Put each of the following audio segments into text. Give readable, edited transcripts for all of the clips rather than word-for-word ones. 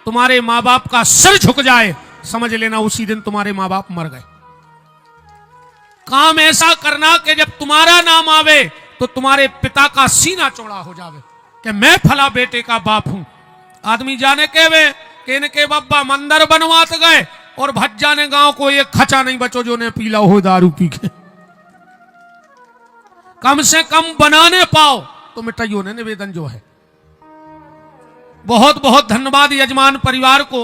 तुम्हारे माँ बाप का सिर झुक जाए, समझ लेना उसी दिन तुम्हारे माँ बाप मर गए। काम ऐसा करना कि जब तुम्हारा नाम आवे तो तुम्हारे पिता का सीना चौड़ा हो जावे कि मैं फला बेटे का बाप हूं। आदमी जाने के वे कि इनके बब्बा मंदिर बनवात गए और भज्जा ने गांव को एक खचा नहीं बचो जो ने पीला हो दारू पी के। कम से कम बनाने पाओ तो मिटाइयो ने निवेदन जो है। बहुत बहुत धन्यवाद यजमान परिवार को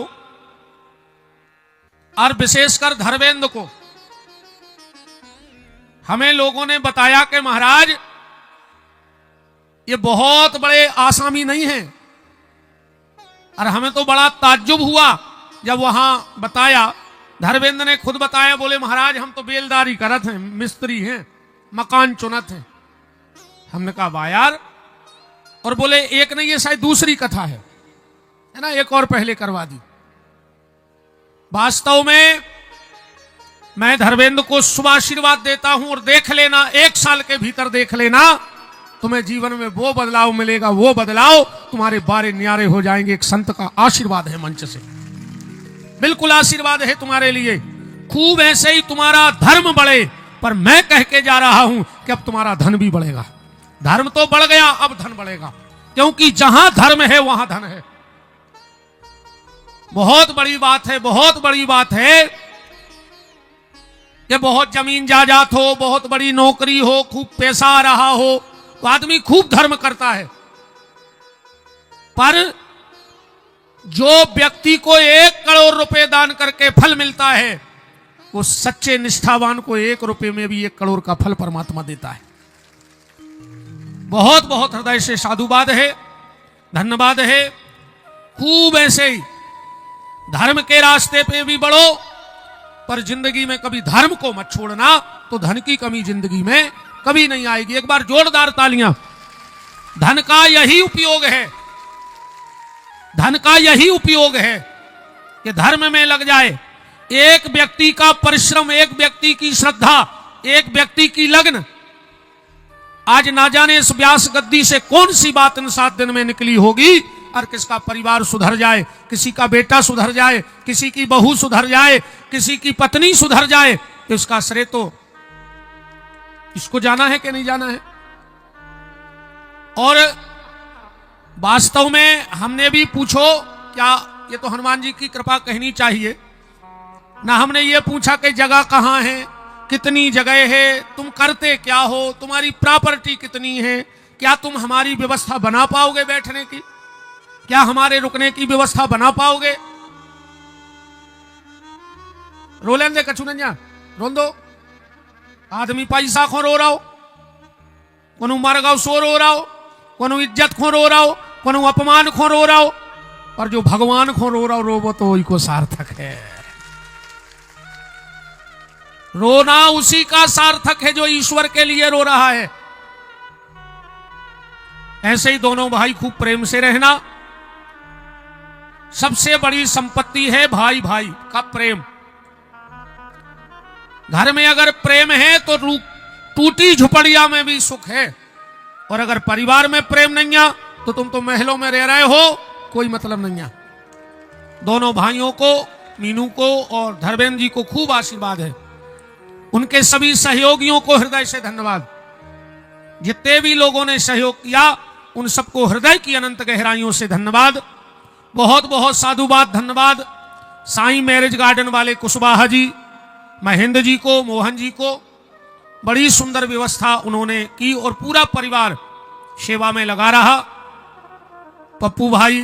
और विशेषकर धर्मेंद्र को। हमें लोगों ने बताया कि महाराज ये बहुत बड़े आसामी नहीं हैं, और हमें तो बड़ा ताज्जुब हुआ जब वहां बताया। धर्मेंद्र ने खुद बताया, बोले महाराज हम तो बेलदारी करत हैं, मिस्त्री हैं, मकान चुनत हैं। हमने कहा वाह यार। और बोले एक नहीं, ये शायद दूसरी कथा है ना, एक और पहले करवा दी। वास्तव में मैं धर्मेंद्र को शुभ आशीर्वाद देता हूं, और देख लेना 1 साल के भीतर देख लेना तुम्हें जीवन में वो बदलाव मिलेगा, वो बदलाव तुम्हारे बारे न्यारे हो जाएंगे। एक संत का आशीर्वाद है मंच से, बिल्कुल आशीर्वाद है तुम्हारे लिए। खूब ऐसे ही तुम्हारा धर्म बढ़े, पर मैं कह के जा रहा हूं कि अब तुम्हारा धन भी बढ़ेगा। धर्म तो बढ़ गया, अब धन बढ़ेगा, क्योंकि जहां धर्म है वहां धन है। बहुत बड़ी बात है, बहुत बड़ी बात है कि बहुत जमीन जायदाद हो, बहुत बड़ी नौकरी हो, खूब पैसा आ रहा हो, तो आदमी खूब धर्म करता है। पर जो व्यक्ति को 1 करोड़ रुपए दान करके फल मिलता है, वो सच्चे निष्ठावान को 1 रुपए में भी 1 करोड़ का फल परमात्मा देता है। बहुत बहुत हृदय से साधुवाद है, धन्यवाद है। खूब ऐसे ही धर्म के रास्ते पे भी बढ़ो, पर जिंदगी में कभी धर्म को मत छोड़ना, तो धन की कमी जिंदगी में कभी नहीं आएगी। एक बार जोरदार तालियां। धन का यही उपयोग है, धन का यही उपयोग है कि धर्म में लग जाए। एक व्यक्ति का परिश्रम, एक व्यक्ति की श्रद्धा, एक व्यक्ति की लगन, आज ना जाने इस व्यास गद्दी से कौन सी बात इन 7 दिन में निकली होगी, और किसका परिवार सुधर जाए, किसी का बेटा सुधर जाए, किसी की बहू सुधर जाए, किसी की पत्नी सुधर जाए, तो इसका श्रेय तो इसको जाना है कि नहीं जाना है। और वास्तव में हमने भी पूछो, क्या ये तो हनुमान जी की कृपा कहनी चाहिए ना, हमने ये पूछा कि जगह कहां है, कितनी जगह है, तुम करते क्या हो, तुम्हारी प्रॉपर्टी कितनी है, क्या तुम हमारी व्यवस्था बना पाओगे बैठने की, क्या हमारे रुकने की व्यवस्था बना पाओगे। रोलें दे कछु नंजा रोन दो। आदमी पैसा खो रो रहा हो, कोनो मर गौ सो रो रहा हो, कोनो इज्जत खो रो रहा हो, कोनो अपमान खो रो रहा हो, और जो भगवान खो रो रहा हो, रोबो तो वही को सार्थक है। रोना उसी का सार्थक है जो ईश्वर के लिए रो रहा है। ऐसे ही दोनों भाई खूब प्रेम से रहना। सबसे बड़ी संपत्ति है भाई भाई का प्रेम। घर में अगर प्रेम है तो टूटी झुपड़िया में भी सुख है, और अगर परिवार में प्रेम नहीं है तो तुम तो महलों में रह रहे हो, कोई मतलब नहीं है। दोनों भाइयों को, मीनू को और धर्मेंद्र जी को खूब आशीर्वाद है। उनके सभी सहयोगियों को हृदय से धन्यवाद। जितने भी लोगों ने सहयोग किया उन सबको हृदय की अनंत गहराइयों से धन्यवाद। बहुत बहुत साधुवाद, धन्यवाद साईं मैरिज गार्डन वाले कुशवाहा जी, महेंद्र जी को, मोहन जी को। बड़ी सुंदर व्यवस्था उन्होंने की और पूरा परिवार सेवा में लगा रहा। पप्पू भाई,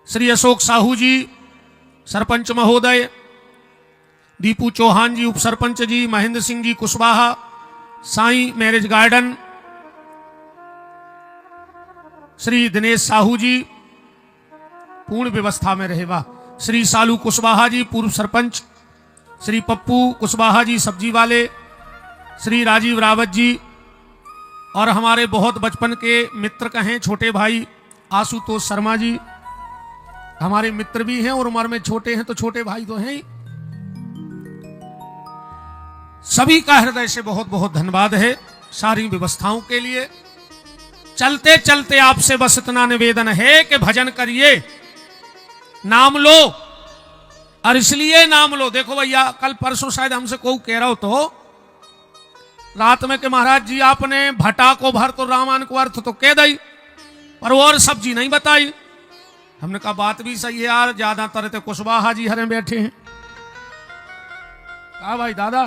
श्री अशोक साहू जी सरपंच महोदय, दीपू चौहान जी उप सरपंच जी, महेंद्र सिंह जी कुशवाहा, साईं मैरिज गार्डन, श्री दिनेश साहू जी पूर्ण व्यवस्था में रहेगा, श्री सालू कुशवाहा जी पूर्व सरपंच, श्री पप्पू कुशवाहा जी सब्जी वाले, श्री राजीव रावत जी, और हमारे बहुत बचपन के मित्र कहें छोटे भाई आशुतोष शर्मा जी, हमारे मित्र भी हैं और उम्र में छोटे हैं तो छोटे भाई तो हैं ही। सभी का हृदय से बहुत बहुत धन्यवाद है सारी व्यवस्थाओं के लिए। चलते चलते आपसे बस इतना निवेदन है कि भजन करिए, नाम लो, और इसलिए नाम लो। देखो भैया, कल परसों शायद हमसे कोई कह रहा हो तो रात में कि महाराज जी आपने भटा को भर तो रामायण को अर्थ तो कह दई, पर वो और सब्जी नहीं बताई। हमने कहा बात भी सही है यार, ज्यादातर तो कुशवाहा जी हरे बैठे हैं। कहा भाई दादा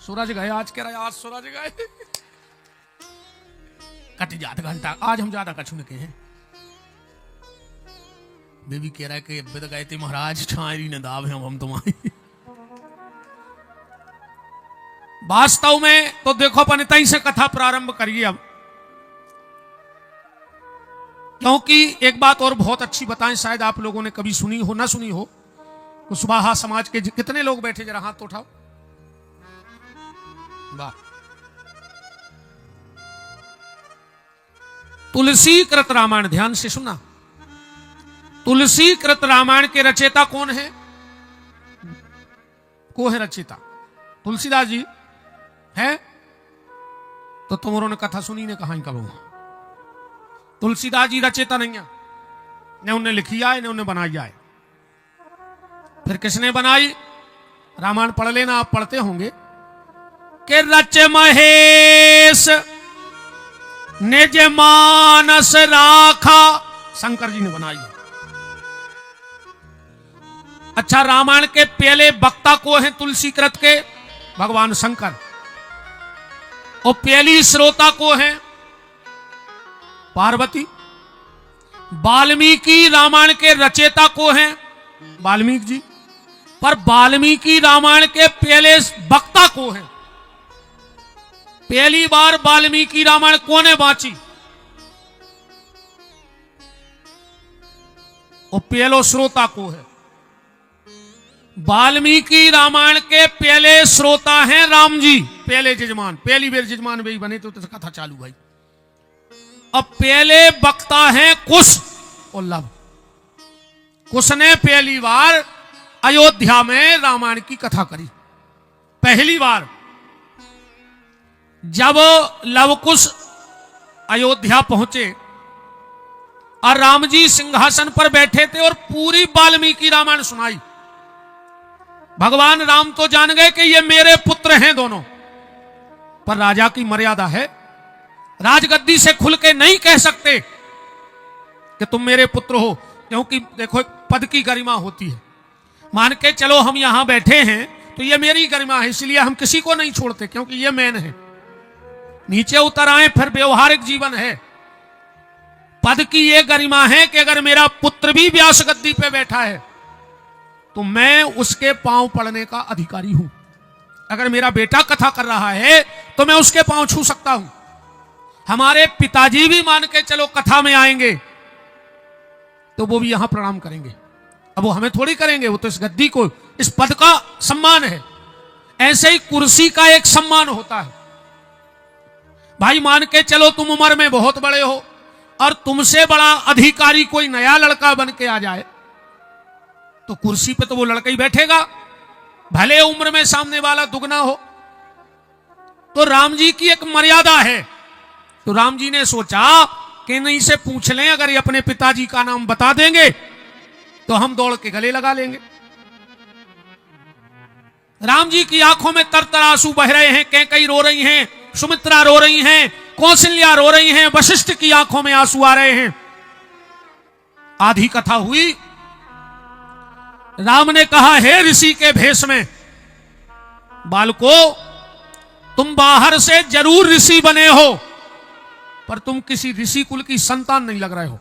सूरज गए आज, कह रहा है आज सूरज गए कट जात घंटा, आज हम ज्यादा कछु न कहे। बेबी कह रहा है कि बिद गए थे महाराज छायरी ने दाव है हम तुम्हारी। वास्तव में तो देखो अपन तई से कथा प्रारंभ करिए अब, क्योंकि एक बात और बहुत अच्छी बताएं, शायद आप लोगों ने कभी सुनी हो ना सुनी हो। कुशवाहा समाज के कितने लोग बैठे, जरा हाथ तो उठाओ। वाह। तुलसी कृत रामायण, ध्यान से सुना, तुलसी कृत रामायण के रचयिता कौन है? को है रचयिता? तुलसीदास जी है। तो तुमरों ने कथा सुनी ने कहा कब? तुलसीदास जी रचयिता नहीं है, ने उन्हें लिखी आए, ने उन्हें बनाई आए। फिर किसने बनाई? रामायण पढ़ लेना, आप पढ़ते होंगे कि रच महेश निज मानस राखा, शंकर जी ने बनाई। अच्छा, रामायण के पहले वक्ता को है तुलसी कृत के? भगवान शंकर। और पहली श्रोता को है पार्वती। वाल्मीकि रामायण के रचयिता को है वाल्मीकि जी, पर वाल्मीकि रामायण के पहले वक्ता को है। पहली बार वाल्मीकि रामायण कोने बांची? और पहलो श्रोता को है। वाल्मीकि रामायण के पहले श्रोता हैं राम जी, पहले जजमान, पहली बेर जजमान भी बने तो कथा चालू भाई। अब पहले वक्ता हैं कुश और लव। कुश ने पहली बार अयोध्या में रामायण की कथा करी, पहली बार। जब लवकुश अयोध्या पहुंचे और राम जी सिंहासन पर बैठे थे और पूरी वाल्मीकि रामायण सुनाई, भगवान राम तो जान गए कि ये मेरे पुत्र हैं दोनों, पर राजा की मर्यादा है, राजगद्दी से खुल के नहीं कह सकते कि तुम मेरे पुत्र हो, क्योंकि देखो एक पद की गरिमा होती है। मान के चलो हम यहां बैठे हैं तो ये मेरी गरिमा है, इसलिए हम किसी को नहीं छोड़ते, क्योंकि ये मैन है। नीचे उतर आए फिर व्यवहारिक जीवन है। पद की ये गरिमा है कि अगर मेरा पुत्र भी व्यास गद्दी पे बैठा है तो मैं उसके पांव पड़ने का अधिकारी हूं। अगर मेरा बेटा कथा कर रहा है तो मैं उसके पांव छू सकता हूं। हमारे पिताजी भी मान के चलो कथा में आएंगे तो वो भी यहां प्रणाम करेंगे। अब वो हमें थोड़ी करेंगे, वो तो इस गद्दी को, इस पद का सम्मान है। ऐसे ही कुर्सी का एक सम्मान होता है। भाई मान के चलो तुम उम्र में बहुत बड़े हो और तुमसे बड़ा अधिकारी कोई नया लड़का बन के आ जाए तो कुर्सी पे तो वो लड़का ही बैठेगा, भले उम्र में सामने वाला दुगना हो। तो राम जी की एक मर्यादा है। तो राम जी ने सोचा कि नहीं से पूछ लें, अगर ये अपने पिताजी का नाम बता देंगे तो हम दौड़ के गले लगा लेंगे। राम जी की आंखों में तरतर आंसू बह रहे हैं, कैकेयी रो रही हैं, सुमित्रा रो रही हैं, कौशल्या रो रही हैं, वशिष्ठ की आंखों में आंसू आ रहे हैं। आधी कथा हुई, राम ने कहा, हे ऋषि के भेष में, बालको तुम बाहर से जरूर ऋषि बने हो पर तुम किसी ऋषि कुल की संतान नहीं लग रहे हो।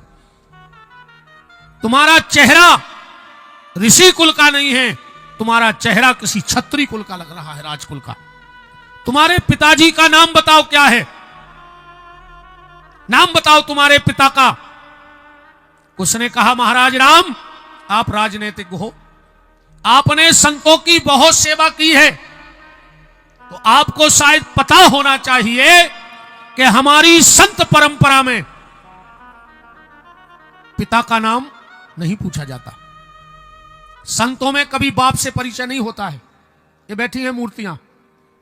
तुम्हारा चेहरा ऋषि कुल का नहीं है, तुम्हारा चेहरा किसी क्षत्रिय कुल का लग रहा है, राजकुल का। तुम्हारे पिताजी का नाम बताओ क्या है, नाम बताओ तुम्हारे पिता का। उसने कहा, महाराज राम आप राजनीतिज्ञ हो, आपने संतों की बहुत सेवा की है, तो आपको शायद पता होना चाहिए कि हमारी संत परंपरा में पिता का नाम नहीं पूछा जाता। संतों में कभी बाप से परिचय नहीं होता है। ये बैठी है मूर्तियां,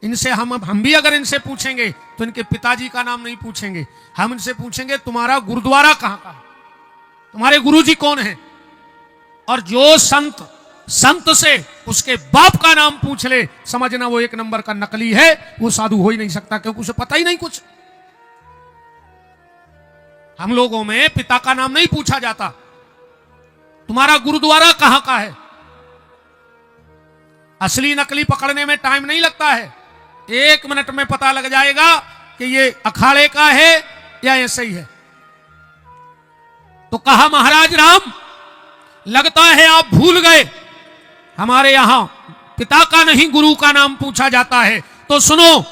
इनसे हम भी अगर इनसे पूछेंगे तो इनके पिताजी का नाम नहीं पूछेंगे, हम इनसे पूछेंगे तुम्हारा गुरुद्वारा कहां का है, तुम्हारे गुरुजी कौन है। और जो संत से उसके बाप का नाम पूछ ले, समझना वो एक नंबर का नकली है, वो साधु हो ही नहीं सकता, क्योंकि उसे पता ही नहीं कुछ। हम लोगों में पिता का नाम नहीं पूछा जाता, तुम्हारा गुरुद्वारा कहां का है। असली नकली पकड़ने में टाइम नहीं लगता है, 1 मिनट में पता लग जाएगा कि ये अखाड़े का है या ऐसे ही है। तो कहा महाराज राम, लगता है आप भूल गए, हमारे यहां पिता का नहीं गुरु का नाम पूछा जाता है। तो सुनो,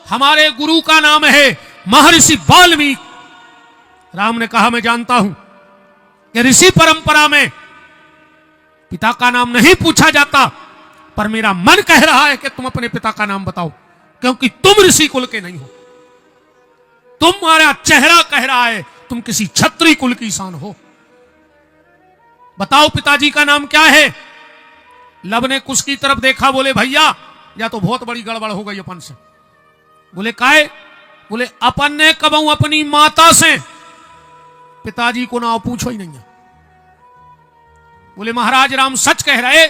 हमारे गुरु का नाम है महर्षि वाल्मीकि। राम ने कहा मैं जानता हूं कि ऋषि परंपरा में पिता का नाम नहीं पूछा जाता, पर मेरा मन कह रहा है कि तुम अपने पिता का नाम बताओ, क्योंकि तुम ऋषि कुल के नहीं हो। तुम्हारा चेहरा कह रहा है तुम किसी क्षत्रिय कुल की शान हो। बताओ पिताजी का नाम क्या है। लब ने कुछ की तरफ देखा, बोले भैया या तो बहुत बड़ी गड़बड़ हो गई अपन से। बोले काहे? बोले अपन ने कबू अपनी माता से पिताजी को नाम पूछो ही नहीं है। बोले महाराज राम सच कह रहे,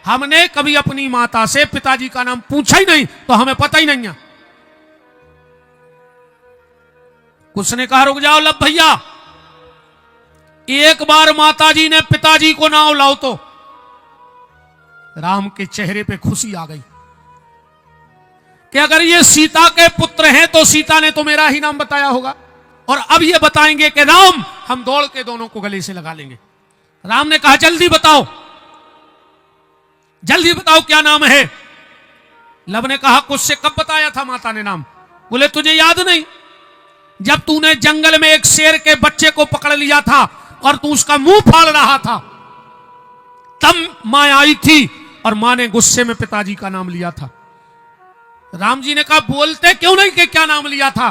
हमने कभी अपनी माता से पिताजी का नाम पूछा ही नहीं, तो हमें पता ही नहीं है। कुछ ने कहा रुक जाओ लब भैया, एक बार माताजी ने पिताजी को नाम लाओ तो। राम के चेहरे पे खुशी आ गई कि अगर ये सीता के पुत्र हैं तो सीता ने तो मेरा ही नाम बताया होगा, और अब ये बताएंगे कि राम, हम दौड़ के दोनों को गले से लगा लेंगे। राम ने कहा जल्दी बताओ, जल्दी बताओ क्या नाम है। लब ने कहा कुछ से कब बताया था माता ने नाम। बोले तुझे याद नहीं, जब तूने जंगल में एक शेर के बच्चे को पकड़ लिया था और तू उसका मुंह फाड़ रहा था, तब मां आई थी और मां ने गुस्से में पिताजी का नाम लिया था। राम जी ने कहा बोलते क्यों नहीं कि क्या नाम लिया था।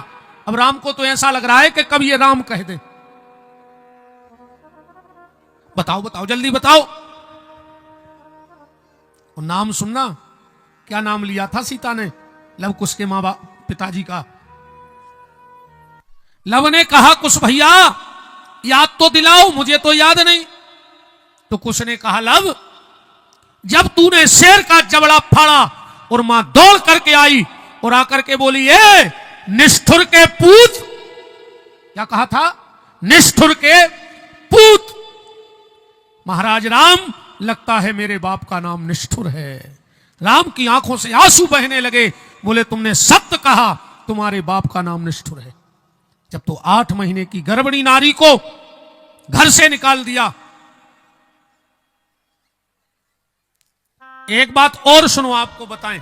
अब राम को तो ऐसा लग रहा है कि कब ये राम कह दे। बताओ बताओ जल्दी बताओ। और नाम सुनना, क्या नाम लिया था सीता ने लव कुश के मां बाप पिताजी का। लव ने कहा कुश भैया याद तो दिलाओ, मुझे तो याद नहीं। तो कुश ने कहा लव, जब तूने शेर का जबड़ा फाड़ा और मां दौड़ करके आई और आकर के बोली ए निष्ठुर के पूत, क्या कहा था? निष्ठुर के पूत। महाराज राम, लगता है मेरे बाप का नाम निष्ठुर है। राम की आंखों से आंसू बहने लगे। बोले तुमने सत्य कहा, तुम्हारे बाप का नाम निष्ठुर है। जब तो 8 महीने की गर्भणी नारी को घर से निकाल दिया। एक बात और सुनो, आपको बताएं,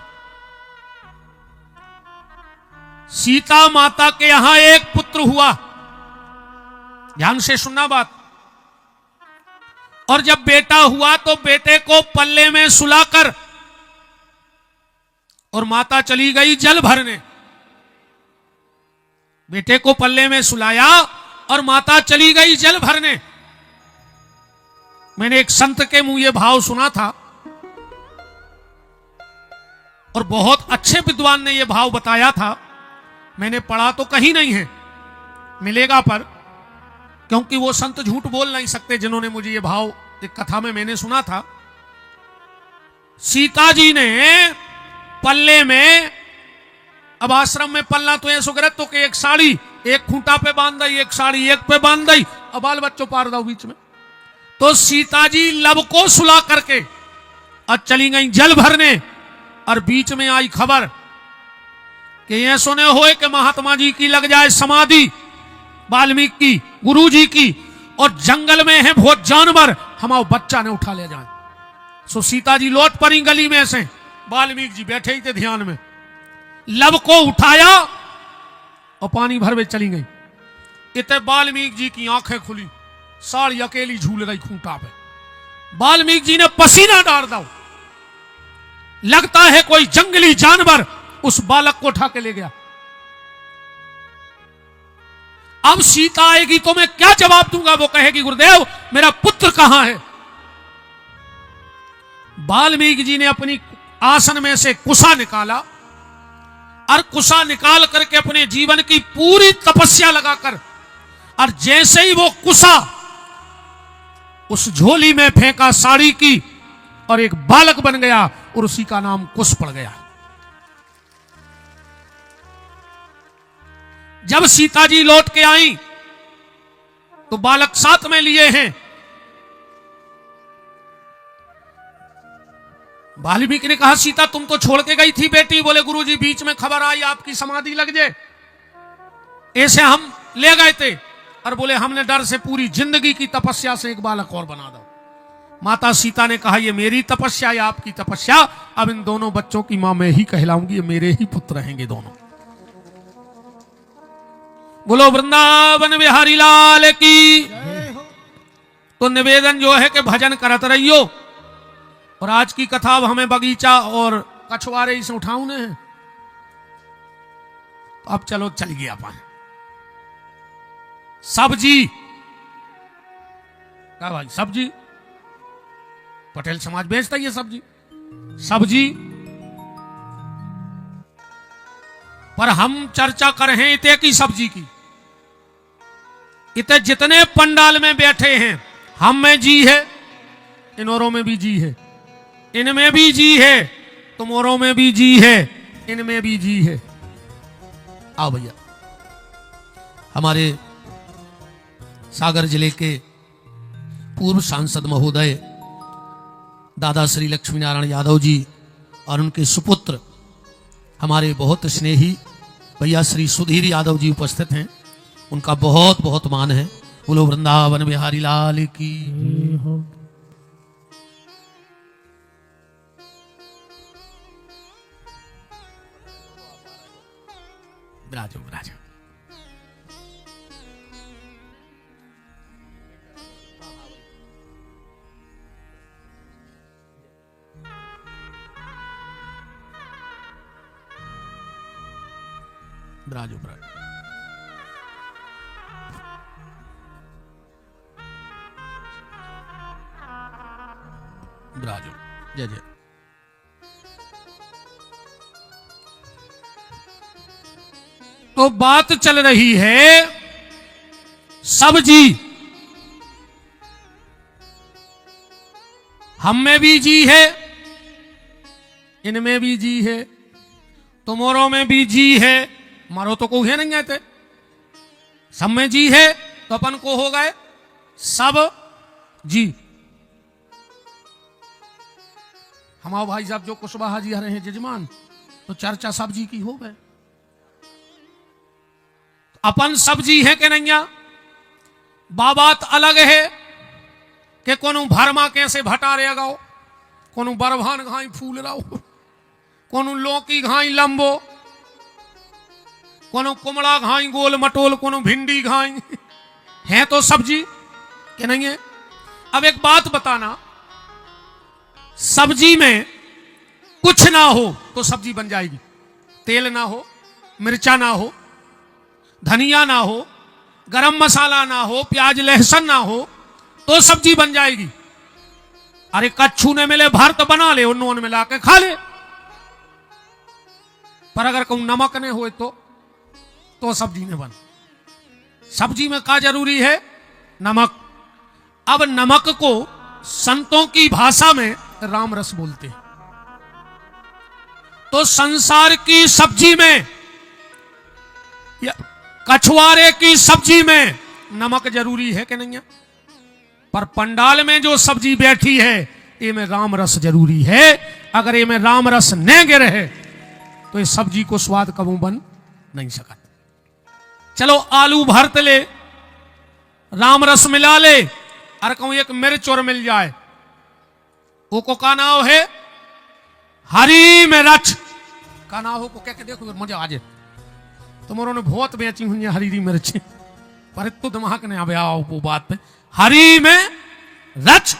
सीता माता के यहां एक पुत्र हुआ। ध्यान से सुनना बात। और जब बेटा हुआ तो बेटे को पल्ले में सुलाकर और माता चली गई जल भरने। बेटे को पल्ले में सुलाया और माता चली गई जल भरने। मैंने एक संत के मुंह ये भाव सुना था और बहुत अच्छे विद्वान ने ये भाव बताया था। मैंने पढ़ा तो कहीं नहीं है, मिलेगा पर, क्योंकि वो संत झूठ बोल नहीं सकते जिन्होंने मुझे ये भाव एक कथा में मैंने सुना था। सीता जी ने पल्ले में, अब आश्रम में पल्ला तो ऐसा करे तो कि एक साड़ी एक खूंटा पे बांध दी, एक साड़ी एक पे बांध दी और बाल बच्चों पार दो बीच में। तो सीता जी लब को सुला करके और चली गई जल भरने। और बीच में आई खबर कि ये सुने हुए कि महात्मा जी की लग जाए समाधि, वाल्मीकि की, गुरु जी की, और जंगल में है बहुत जानवर, हमारे बच्चा ने उठा ले जाए। सो सीता जी लौट पड़ी गली में से, वाल्मीकि जी बैठे ही थे ध्यान में। लब को उठाया और पानी भर में चली गई। इतने वाल्मीकि जी की आंखें खुली, साड़ी अकेली झूल रही खूंटा पे। वाल्मीकि जी ने पसीना डाल दो, लगता है कोई जंगली जानवर उस बालक को उठा के ले गया। अब सीता आएगी तो मैं क्या जवाब दूंगा। वो कहेगी गुरुदेव मेरा पुत्र कहां है। वाल्मीकि जी ने अपनी आसन में से कुशा निकाला और कुशा निकाल करके अपने जीवन की पूरी तपस्या लगाकर, और जैसे ही वो कुशा उस झोली में फेंका साड़ी की, और एक बालक बन गया और उसी का नाम कुश पड़ गया। जब सीता जी लौट के आई तो बालक साथ में लिए हैं। वाल्मीकि ने कहा, सीता तुम तो छोड़ के गई थी बेटी। बोले, गुरुजी बीच में खबर आई आपकी समाधि लग जाए, ऐसे हम ले गए थे। और बोले, हमने डर से पूरी जिंदगी की तपस्या से एक बालक और बना दो। माता सीता ने कहा, ये मेरी तपस्या या आपकी तपस्या? अब इन दोनों बच्चों की मां मैं ही कहलाऊंगी, ये मेरे ही पुत्र रहेंगे दोनों। बोलो वृंदावन बिहारी लाल की। तो निवेदन जो है कि भजन करत रहियो। और आज की कथा अब हमें बगीचा और कछुआरे से उठाऊने हैं। अब चलो चल गया अपन। सब्जी क्या भाई? सब्जी पटेल समाज बेचता है सब्जी। सब्जी पर हम चर्चा कर रहे हैं इते की सब्जी की। इते जितने पंडाल में बैठे हैं, हम में जी है, इन औरों में भी जी है, इनमें भी जी है, तुम औरों में भी जी है, इनमें भी जी है। आओ भैया, हमारे सागर जिले के पूर्व सांसद महोदय दादा श्री लक्ष्मी नारायण यादव जी और उनके सुपुत्र हमारे बहुत स्नेही भैया श्री सुधीर यादव जी उपस्थित हैं। उनका बहुत बहुत मान है। बोलो वृंदावन बिहारी लाल की। विराजो विराजो। विराजो विराजो। विराजो। जय जय। तो बात चल रही है सब्जी। हम में भी जी है, इनमें भी जी है, तुमोरों में भी जी है। मारो तो को है नहीं आते, सब में जी है तो अपन को हो गए सब जी। हमारे भाई साहब जो कुशवाहा जी आ रहे हैं जजमान, तो चर्चा सब्जी की हो गए। अपन सब्जी है कि नहीं? बात अलग है कि कोनो भरमा कैसे भटा रे गाओ, कोनो बरभान घाई फूल रहो, कोनो लौकी घाई लंबो, कोनो कुमड़ा घाई गोल मटोल, कोनो भिंडी घाई है तो सब्जी कि नहीं है? अब एक बात बताना, सब्जी में कुछ ना हो तो सब्जी बन जाएगी। तेल ना हो, मिर्चा ना हो, धनिया ना हो, गरम मसाला ना हो, प्याज लहसुन ना हो तो सब्जी बन जाएगी। अरे कच्छू ने मिले भरत बना ले, नून मिला के खा ले। पर अगर कहूं नमक ने हो तो सब्जी ने बन। सब्जी में क्या जरूरी है? नमक। अब नमक को संतों की भाषा में राम रस बोलते हैं। तो संसार की सब्जी में या कछुआरे की सब्जी में नमक जरूरी है कि नहीं है? पर पंडाल में जो सब्जी बैठी है ये में राम रस जरूरी है। अगर ये में राम रस न गिरे है तो इस सब्जी को स्वाद कबू बन नहीं सकता। चलो आलू भरत ले, राम रस मिला ले, और कहूं एक मिर्च और मिल जाए, वो को का नाव है हरी मिर्च का नाव हो को क्या देखो मजा आ जाए। तुम्हारों ने बहुत बेची हुई है हरी मिर्च, पर तो दिमाग ने अब आओ वो बात पे। हरी में रच,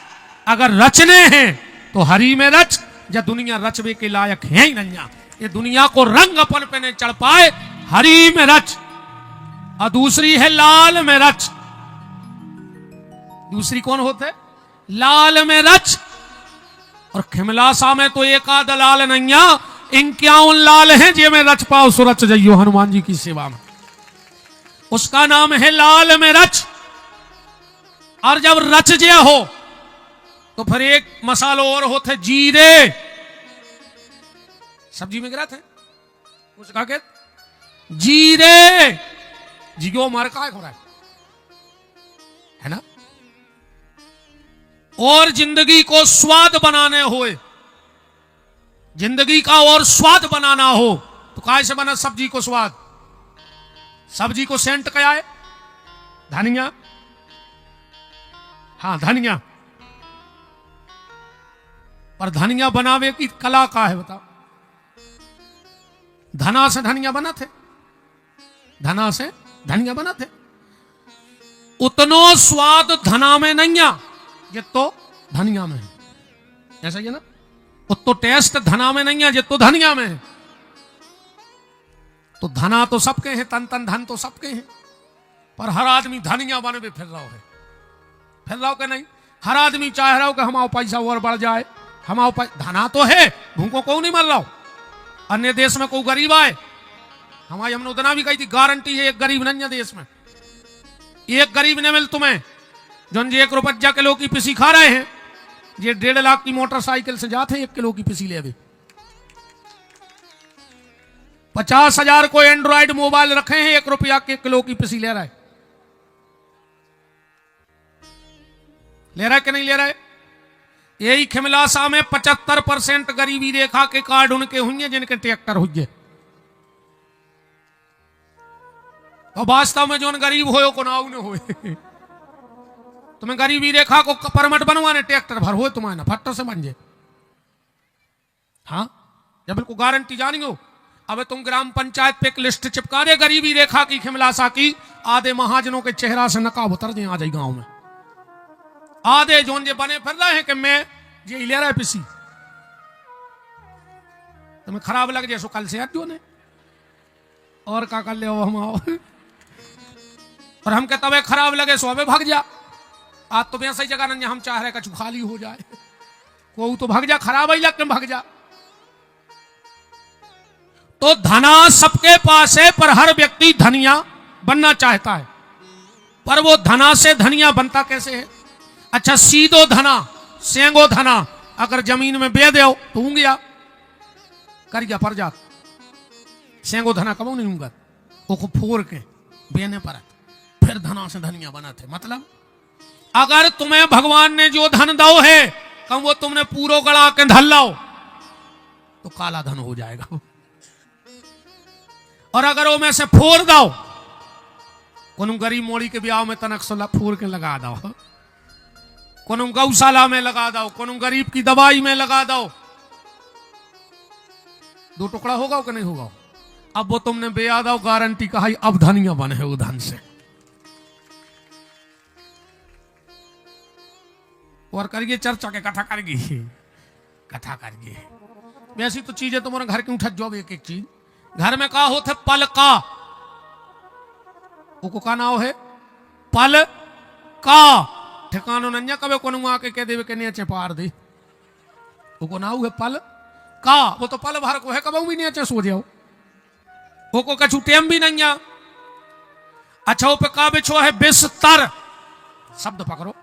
अगर रचने हैं तो हरी में रच, या दुनिया रचवे के लायक है ही नहीं। ये दुनिया को रंग अपन पे नहीं चढ़ पाए, हरी में रच। और दूसरी है लाल में रच। दूसरी कौन होते? लाल में रच। और खिमलासा में तो एक आध लाल नैया, 51 लाल हैं जे में रच पाओ सो रच जाइयो हनुमान जी की सेवा में। उसका नाम है लाल में रच। और जब रच जया हो तो फिर एक मसालो और होते जीरे। सब्जी में गिरा थे उसका के जीरे जिगो मार का हो रहा है ना। और जिंदगी को स्वाद बनाने होए, जिंदगी का और स्वाद बनाना हो तो काय से बना सब्जी को स्वाद। सब्जी को सेंट क्या है? धनिया। हाँ धनिया। पर धनिया बनावे की कला का है बताओ। धना से धनिया बना थे, धना से धनिया बना थे। उतनो स्वाद धना में नहीं है ये तो धनिया में है। ऐसा ही है ना। उतो टेस्ट धना में नहीं है ये तो धनिया में है। तो धना तो सबके हैं, तन तन धन तो सबके हैं, पर हर आदमी धनिया बने भी फिर रहा है। फिर रहा के नहीं, हर आदमी चाह रहा हो कि हमारा पैसा और बढ़ जाए। हमारा धना तो है, भूखों को नहीं मर रहा हो। अन्य देश में कोई गरीब आए, हमारी हमने उतना भी कही थी गारंटी है एक गरीब नहीं है देश में। एक गरीब ने मिल तुम्हें जो 1 रुपया किलो की पिसी खा रहे हैं, ये 1.5 लाख की मोटरसाइकिल से जाते 1 किलो की पिसी ले। 50,000 को एंड्रॉइड मोबाइल रखे हैं, 1 रुपया के किलो की पिसी ले रहा है। ले रहा है कि नहीं ले रहा है? यही खिमलासा में 75% गरीबी रेखा के कार्ड उनके हुए जिनके ट्रैक्टर हुए। और वास्तव में जो गरीब हो को नाव न हो। तुम्हें गरीबी रेखा को परमट बनवाने ट्रैक्टर भर हो तुम्हारे ना फट्टर से बन जाए। हाँ जब बिल्कुल गारंटी जानी हो। अब तुम ग्राम पंचायत पे एक लिस्ट चिपका दे गरीबी रेखा की खिमलासा की, आधे महाजनों के चेहरा से नकाब उतर जाए आ जाए गांव में। आधे जोन जे बने फिर रहे हैं कि मैं ये ले रहा है पिसी। तुम्हें खराब लग जाए सो कल से जो ने और का कर ले हम आओ। और हम के तबे खराब लगे सो अबे भाग जा। आज तो वैसे ही जगह नहीं हम चाह रहे कछु खाली हो जाए। को तो भाग जा, खराब ही लग के भाग जा। तो धना सबके पास है, पर हर व्यक्ति धनिया बनना चाहता है। पर वो धना से धनिया बनता कैसे है? अच्छा सीधो धना, सेंगो धना अगर जमीन में बे दो तो ऊँग गया कर गया पर जात। सेंगो धना कब नहीं ऊँगा, वो फोड़ के बेने पर फिर धना से धनिया बना थे। मतलब अगर तुम्हें भगवान ने जो धन दो है कम वो तुमने पूरो गड़ा के धन लाओ तो काला धन हो जाएगा। और अगर वो में से फोड़ दो, कोनो गरीब मोड़ी के ब्याह में तनक से फोड़ के लगा दो, कोनो गौशाला में लगा दो, कोनो गरीब की दवाई में लगा दो, 2 टुकड़ा होगा कि नहीं होगा? अब वो तुमने बेया दो गारंटी कहा अब धनिया बने वो धन से। और करिए चर्चा के कथा करेगी, कथा करिए। वैसी तो चीजें तुम्हारे घर की उठा जो एक एक चीज घर में का होते पल का, वो का नाव है पल का। ठिकानो नन्या कबे को आके कह देवे के नीचे पार दे, वो नाव है पल का। वो तो पल भर को है कब भी नीचे सो जाओ, वो को कछु टेम भी नहीं। अच्छा वो पे का बिछो है बिस्तर, शब्द पकड़ो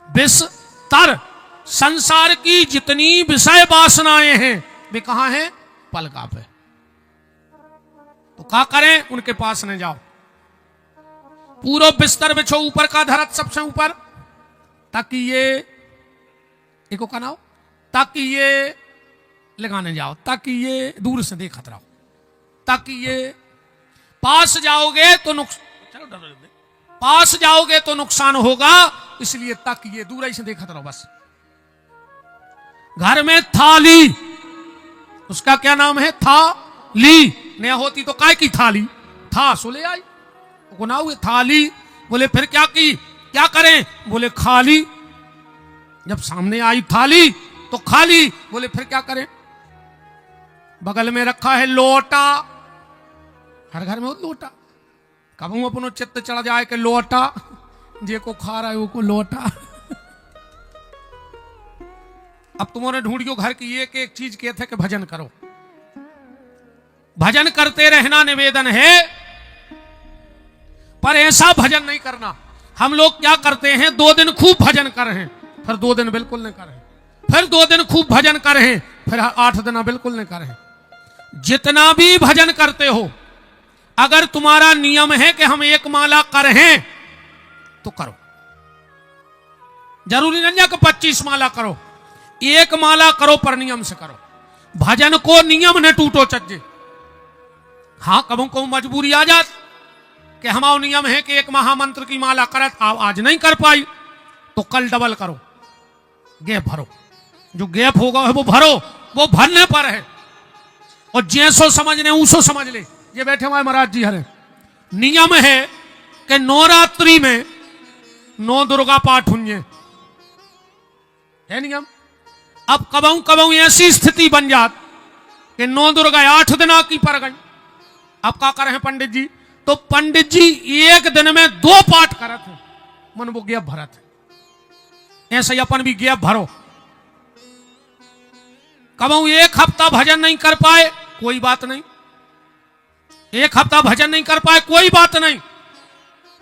बिस्तर। संसार की जितनी विषय वासनाएं हैं वे कहां हैं? पल का पे। तो क्या करें? उनके पास न जाओ। पूरा बिस्तर बिछो ऊपर का धरत सबसे ऊपर, ताकि ये एको का नाव, ताकि ये लगाने जाओ, ताकि ये दूर से देखत रहो, ताकि ये पास जाओगे तो नुकसान, पास जाओगे तो नुकसान होगा, इसलिए ताकि ये दूर से देखत रहो बस। घर में थाली, उसका क्या नाम है? थाली। नहीं होती तो काय की थाली, था सो ले आई, वो ना हुए थाली। बोले फिर क्या की, क्या करें? बोले खाली। जब सामने आई थाली तो खाली, बोले फिर क्या करें? बगल में रखा है लोटा, हर घर में हो लोटा। कब अपनो चित्त चढ़ जाए कि लोटा जे को खा रहा है वो को लोटा। अब तुम्हारे ढूंढियो घर की एक एक चीज कहते कि भजन करो, भजन करते रहना निवेदन है, पर ऐसा भजन नहीं करना। हम लोग क्या करते हैं, 2 दिन खूब भजन कर रहे हैं, फिर 2 दिन बिल्कुल नहीं कर रहे, फिर 2 दिन खूब भजन कर रहे हैं, फिर 8 दिन बिल्कुल नहीं कर रहे। जितना भी भजन करते हो, अगर तुम्हारा नियम है कि हम 1 माला कर हैं तो करो। जरूरी नहीं है कि 25 माला करो, 1 माला करो पर नियम से करो। भजन को नियम न टूटो चज्जे। हां, कबू कबू मजबूरी आ जात कि हमारा नियम है कि 1 महामंत्र की माला करत, आज नहीं कर पाई तो कल डबल करो, गैप भरो। जो गैप होगा है वो भरो, वो भरने पर है। और जैसो समझने उसो समझ ले। ये बैठे हुए महाराज जी हरे, नियम है कि नवरात्रि में 9 दुर्गा पाठ हुए है नियम। अब कबहू कबहू ऐसी स्थिति बन जात कि 9 दुर्गा 8 दिन की पर गई। अब क्या कर रहे हैं पंडित जी, तो पंडित जी 1 दिन में 2 पाठ करत है, मन वो गैप भरत है। ऐसे ही अपन भी गैप भरो। कबहू 1 हफ्ता भजन नहीं कर पाए, कोई बात नहीं। 1 हफ्ता भजन नहीं कर पाए, कोई बात नहीं।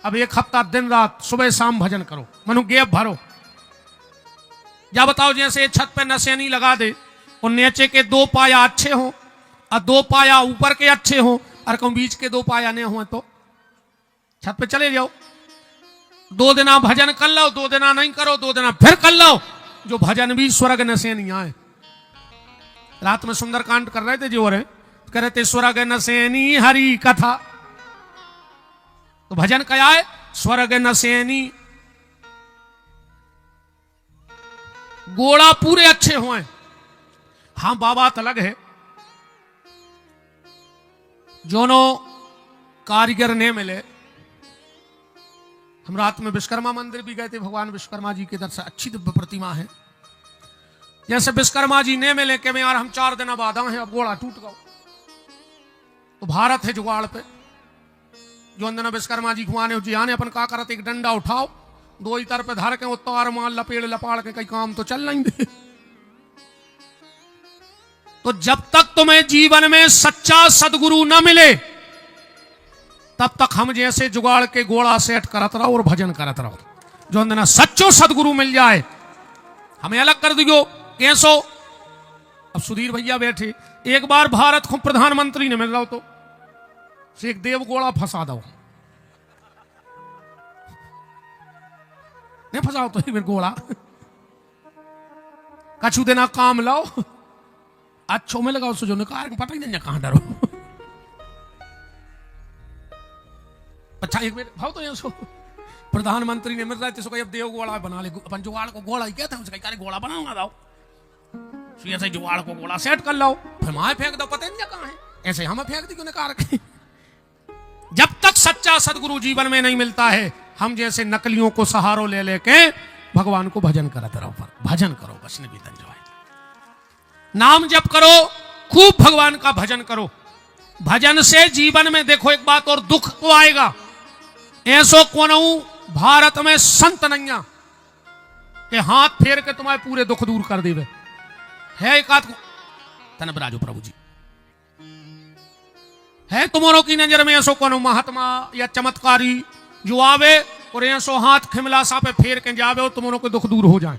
अब 1 हफ्ता दिन रात सुबह शाम भजन करो, मनु गैप भरो। या बताओ, जैसे छत पे नसेनी लगा दे और नीचे के 2 पाया अच्छे हो और 2 पाया ऊपर के अच्छे हो, और कहूं बीच के 2 पाया नहीं हो तो छत पे चले जाओ। 2 दिना भजन कर लो, 2 दिना नहीं करो, 2 दिना फिर कर लो। जो भजन भी स्वर्ग नसेनी आए। रात में सुंदरकांड कर रहे थे जो रहे, कह रहे थे स्वर्ग नसेनी हरि कथा। तो भजन क्या है, स्वर्ग नसेनी। गोड़ा पूरे अच्छे हुए। हां, बात अलग है, जोनो कारीगर ने मिले। हम रात में विश्वकर्मा मंदिर भी गए थे, भगवान विश्वकर्मा जी के दर से अच्छी दिव्य प्रतिमा है। जैसे विश्वकर्मा जी ने मिले कि यार हम 4 दिन बाद आए हैं, अब गोड़ा टूट गया। तो भारत है जुगाड़ पे। जो अंदर विश्वकर्मा जी घुमाने जी आने, अपन का करते, एक डंडा उठाओ, 2 ही तरफ धर के तार माल लपेड़ लपाड़ के कई काम तो चल नहीं दे। तो जब तक तुम्हें जीवन में सच्चा सदगुरु न मिले, तब तक हम जैसे जुगाड़ के गोड़ा सेट करत रहो और भजन करत रहो। जो अंदर सच्चो सदगुरु मिल जाए, हमें अलग कर दियो कैसो। अब सुधीर भैया बैठे, एक बार भारत को प्रधानमंत्री ने मिल रहा हो तो एक देव गोड़ा फंसा दो, नहीं फंसाओ तो एक गोड़ा कछु देना काम लाओ, अच्छो में लगाओ। सुजो ने कहा पता ही नहीं कहां डरो। अच्छा, एक मिनट भाव तो यहाँ प्रधानमंत्री ने मिल रहा है, अब देव गोड़ा बना ले। अपन जुगाड़ को गोड़ा ही कहते हैं, उसका गोड़ा बनाऊंगा दाओ, ऐसे जुगाड़ को गोड़ा सेट कर लो, फिर माए फेंक दो, पता नहीं कहां है। ऐसे हमें फेंक दी क्यों कार। जब तक सच्चा सदगुरु जीवन में नहीं मिलता है, हम जैसे नकलियों को सहारो ले लेके भगवान को भजन करते रहो। पर भजन करो, बस निवेदन जो है, नाम जप करो, खूब भगवान का भजन करो। भजन से जीवन में देखो एक बात और, दुख तो आएगा। ऐसो कोनो भारत में संत नहीं के हाथ फेर के तुम्हारे पूरे दुख दूर कर देवे है। एक आध तन बराजो प्रभु जी है तुम्हारों की नजर में ऐसो कोनो महात्मा या चमत्कारी जो आवे और ऐसो हाथ खिमला सा पे फेर के जावे और तुम्हारों के दुख दूर हो जाए,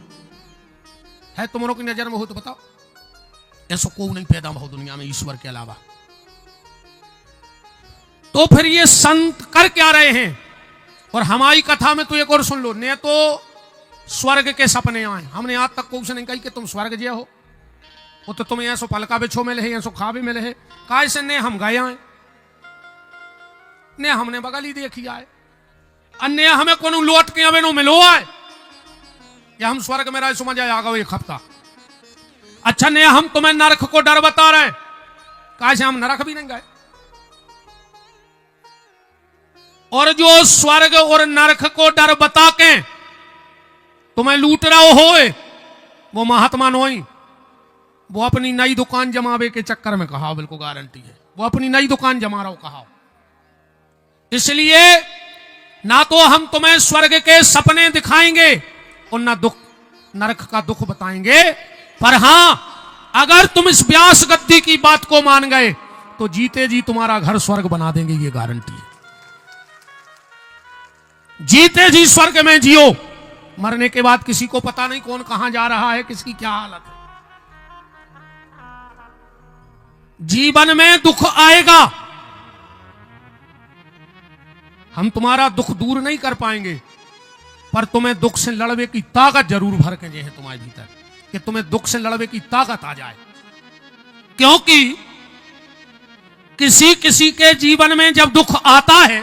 है तुम्हारों की नजर में हो तो बताओ। ऐसो को नहीं पैदा हो दुनिया में ईश्वर के अलावा। तो फिर ये संत कर क्या रहे हैं। और हमारी कथा में तो एक और सुन लो, ने तो स्वर्ग के सपने आए, हमने आज तक कुछ नहीं कही कि तुम स्वर्ग जे हो। वो तो तुम्हें ऐसो पलका बिछो मिले है, ऐसो खावे मिले है। काय से ने हम गए आए, ने हमने बगल ही देखी आए, अन्य हमें को लौट के अवे नो मिलो आए, या हम स्वर्ग में रहे समझ आ गए 1 हफ्ता। अच्छा, ने हम तुम्हें नरक को डर बता रहे, काय से हम नरक भी नहीं गए। और जो स्वर्ग और नरक को डर बता के तुम्हें लूट रहा हो, वो महात्मा नोई, वो अपनी नई दुकान जमावे के चक्कर में कहा, बिल्कुल गारंटी है, वो अपनी नई दुकान जमा रहा हो कहा। इसलिए ना तो हम तुम्हें स्वर्ग के सपने दिखाएंगे और ना दुख नरक का दुख बताएंगे। पर हां, अगर तुम इस व्यास गद्दी की बात को मान गए तो जीते जी तुम्हारा घर स्वर्ग बना देंगे, ये गारंटी है। जीते जी स्वर्ग में जियो, मरने के बाद किसी को पता नहीं कौन कहां जा रहा है, किसकी क्या हालत है। जीवन में दुख आएगा, हम तुम्हारा दुख दूर नहीं कर पाएंगे, पर तुम्हें दुख से लड़ने की ताकत जरूर भर के है तुम्हारे भीतर, कि तुम्हें दुख से लड़ने की ताकत आ जाए। क्योंकि किसी किसी के जीवन में जब दुख आता है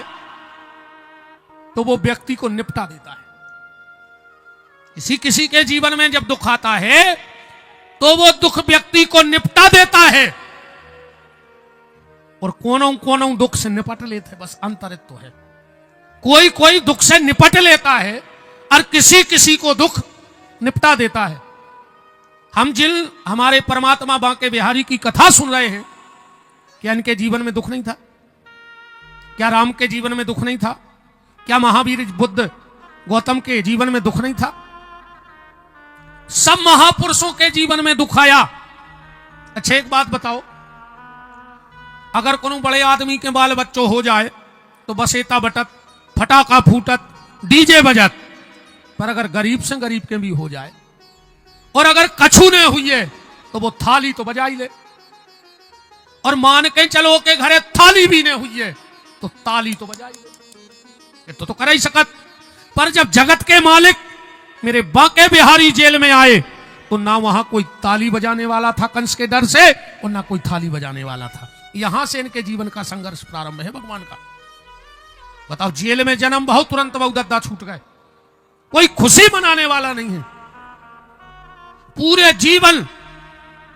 तो वो व्यक्ति को निपटा देता है। किसी किसी के जीवन में जब दुख आता है तो वो दुख व्यक्ति को निपटा देता है, और कोनों कोनों दुख से निपट लेते, बस अंतरित तो है। कोई कोई दुख से निपट लेता है और किसी किसी को दुख निपटा देता है। हम जिन हमारे परमात्मा बांके बिहारी की कथा सुन रहे हैं, क्या इनके जीवन में दुख नहीं था? क्या राम के जीवन में दुख नहीं था? क्या महावीर बुद्ध गौतम के जीवन में दुख नहीं था? सब महापुरुषों के जीवन में दुख आया। अच्छा एक बात बताओ, अगर कोनो बड़े आदमी के बाल बच्चों हो जाए तो बसेता बटत, फटाका फूटत, डीजे बजत, पर अगर गरीब से गरीब के भी हो जाए और अगर कछु ने हुई है तो वो थाली तो बजाई ले, और मान के चलो के घरे थाली भी ने हुई है तो ताली तो बजाई ले, ये तो कर ही सकत। पर जब जगत के मालिक मेरे बांके बिहारी जेल में आए तो ना वहां कोई ताली बजाने वाला था कंस के डर से, और ना कोई थाली बजाने वाला था। यहां से इनके जीवन का संघर्ष प्रारंभ है भगवान का। बताओ, जेल में जन्म बहुत, तुरंत बहुत दद्दा छूट गए, कोई खुशी मनाने वाला नहीं है। पूरे जीवन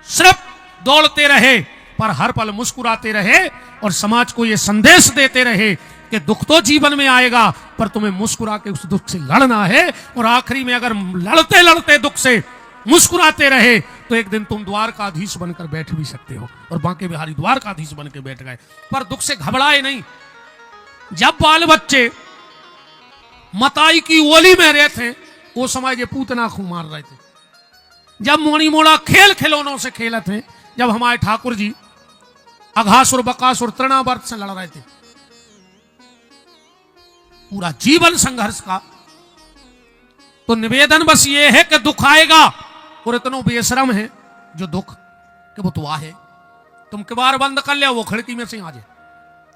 सिर्फ दौड़ते रहे, पर हर पल मुस्कुराते रहे और समाज को यह संदेश देते रहे कि दुख तो जीवन में आएगा, पर तुम्हें मुस्कुरा के उस दुख से लड़ना है। और आखिरी में अगर लड़ते लड़ते दुख से मुस्कुराते रहे तो एक दिन तुम द्वारकाधीश बनकर बैठ भी सकते हो। और बांके बिहारी द्वारकाधीश बनकर बैठ गए, पर दुख से घबराए नहीं। जब बाल बच्चे मताई की ओली में रहे थे, वो समय ये पूतना खूब मार रहे थे। जब मोड़ी मोड़ा खेल खिलौनों से खेले थे, जब हमारे ठाकुर जी अघासुर बकासुर तृणावर्त से लड़ रहे थे, पूरा जीवन संघर्ष का। तो निवेदन बस ये है कि दुख आएगा, और इतना बेशरम है जो दुख कि वो तो है। तुम किवाड़ बंद कर ले, वो खिड़की में से आ जाए।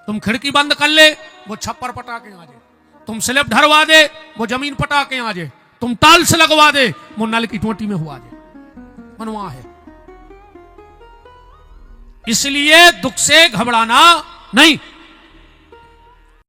तुम खिड़की बंद कर ले, वो छप्पर पटा के आ जाए। तुम स्लेब ढरवा दे, वो जमीन पटा के आ जाए। तुम टाइल्स लगवा दे, वो नल की टोटी में हुआ जाए। मनवा है। इसलिए दुख से घबराना नहीं।